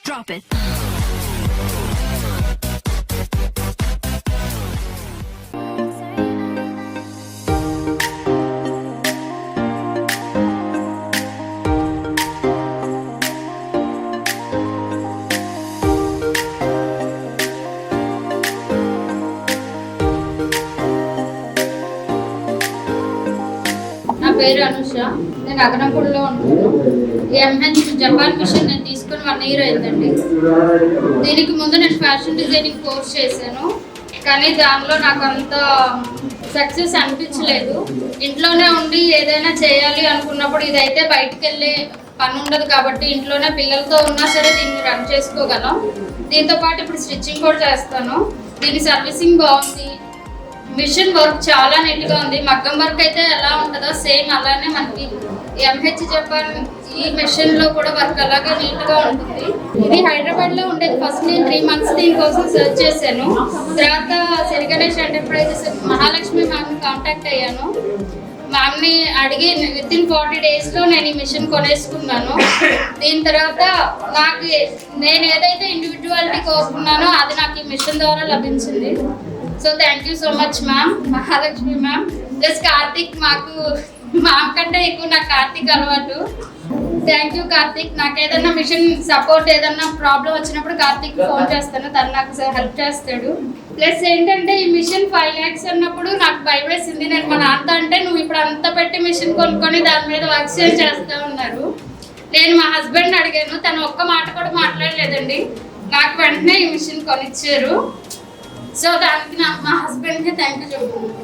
Drop it. నా పేరు అనుష. నేను అగనపూడిలో ఉంటాను. ఈ ఎంహెచ్ జపాన్ మిషన్ నేను తీసుకుని 1 year అయిందండి. దీనికి ముందు నేను ఫ్యాషన్ డిజైనింగ్ కోర్స్ చేశాను, కానీ దానిలో నాకు అంత సక్సెస్ అనిపించలేదు. ఇంట్లోనే ఉండి ఏదైనా చేయాలి అనుకున్నప్పుడు ఇదైతే బయటికి వెళ్ళే పని ఉండదు కాబట్టి ఇంట్లోనే పిల్లలతో ఉన్నా సరే దీన్ని రన్ చేసుకోగలం. దీంతో పాటు ఇప్పుడు స్టిచ్చింగ్ కూడా చేస్తాను. దీని సర్వీసింగ్ బాగుంది. మిషన్ వర్క్ చాలా నీట్గా ఉంది. మగ్గం వర్క్ అయితే ఎలా ఉంటుందో సేమ్ అలానే మనకి ఎంహెచ్ జపాన్ ఈ మెషిన్లో కూడా వర్క్ అలాగే నీట్గా ఉంటుంది. ఇది హైదరాబాద్లో ఉండేది. ఫస్ట్ నేను 3 months దీనికోసం సెర్చ్ చేశాను. తర్వాత శ్రీ గణేష్ ఎంటర్ప్రైజెస్ మహాలక్ష్మి మ్యామ్ని కాంటాక్ట్ అయ్యాను. మ్యామ్ని అడిగి within 40 daysలో నేను ఈ మిషన్ కొనేసుకున్నాను. దీని తర్వాత నాకు నేను ఏదైతే ఇండివిజువాలిటీ కోరుకున్నానో అది నాకు ఈ మిషన్ ద్వారా లభించింది. So thank you so much ma'am, Mahalakshmi ma'am. Plus Karthik, మాకు మ్యామ్ కంటే ఎక్కువ నాకు కార్తిక్ అలవాటు. Thank you Karthik. నాకు ఏదైనా మిషన్ సపోర్ట్ ఏదన్నా ప్రాబ్లం వచ్చినప్పుడు కార్తిక్ ఫోన్ చేస్తాను, తను నాకు హెల్ప్ చేస్తాడు. ప్లస్ ఏంటంటే ఈ మిషన్ 5 lakhs అన్నప్పుడు నాకు భయం వేసింది. నేను మా నాన్న అంటే నువ్వు ఇప్పుడు అంత పెట్టి మిషన్ కొనుక్కొని దాని మీద వర్క్ చేస్తా ఉన్నారు. నేను మా హస్బెండ్ అడిగాను, తను ఒక్క మాట కూడా మాట్లాడలేదండి. నాకు వెంటనే ఈ మిషన్ కొనిచ్చారు. సో దానికి మా హస్బెండ్కి థ్యాంక్ యూ చెప్తున్నాను.